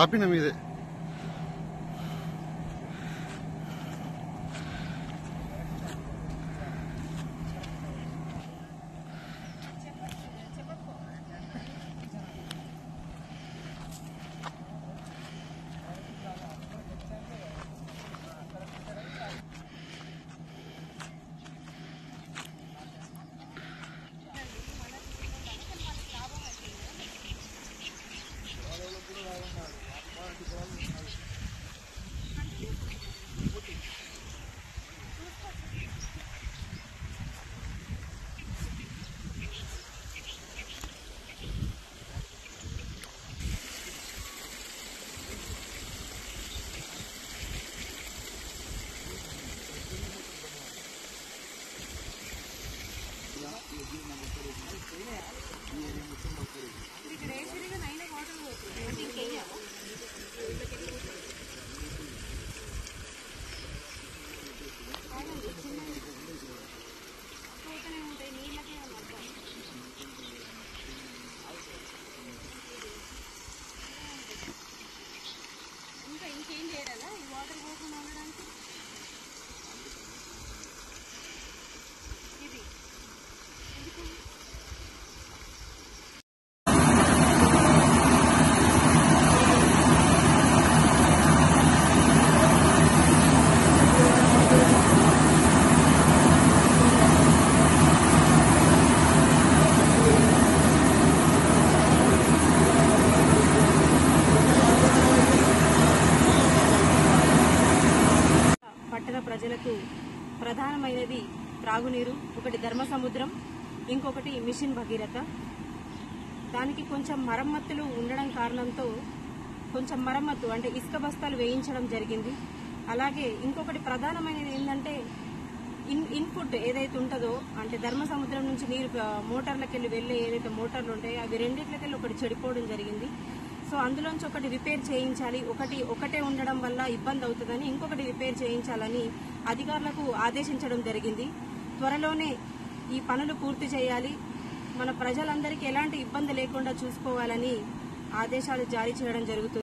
ఆపిన మీదే ఇంకేం చేయాలా ఈ వాటర్ పోకుండా ఉండడానికి ఇది పట్టణ ప్రజలకు ప్రధానమైనది త్రాగునీరు, ఒకటి ధర్మసముద్రం, ఇంకొకటి మిషన్ భగీరథ. దానికి కొంచెం మరమ్మతులు ఉండడం కారణంతో కొంచెం మరమ్మతు అంటే ఇసుక బస్తాలు వేయించడం జరిగింది. అలాగే ఇంకొకటి ప్రధానమైనది ఏంటంటే ఇన్పుట్ ఏదైతే ఉంటుందో అంటే ధర్మసముద్రం నుంచి నీరు మోటార్లకెళ్ళి వెళ్లే ఏదైతే మోటార్లు ఉంటాయో అవి రెండిట్లకెళ్ళి ఒకటి చెడిపోవడం జరిగింది. సో అందులోంచి ఒకటి రిపేర్ చేయించాలి, ఒకటే ఉండడం వల్ల ఇబ్బంది అవుతుందని ఇంకొకటి రిపేర్ చేయించాలని అధికారులకు ఆదేశించడం జరిగింది. త్వరలోనే ఈ పనులు పూర్తి చేయాలి, మన ప్రజలందరికీ ఎలాంటి ఇబ్బంది లేకుండా చూసుకోవాలని ఆదేశాలు జారీ చేయడం జరుగుతుంది.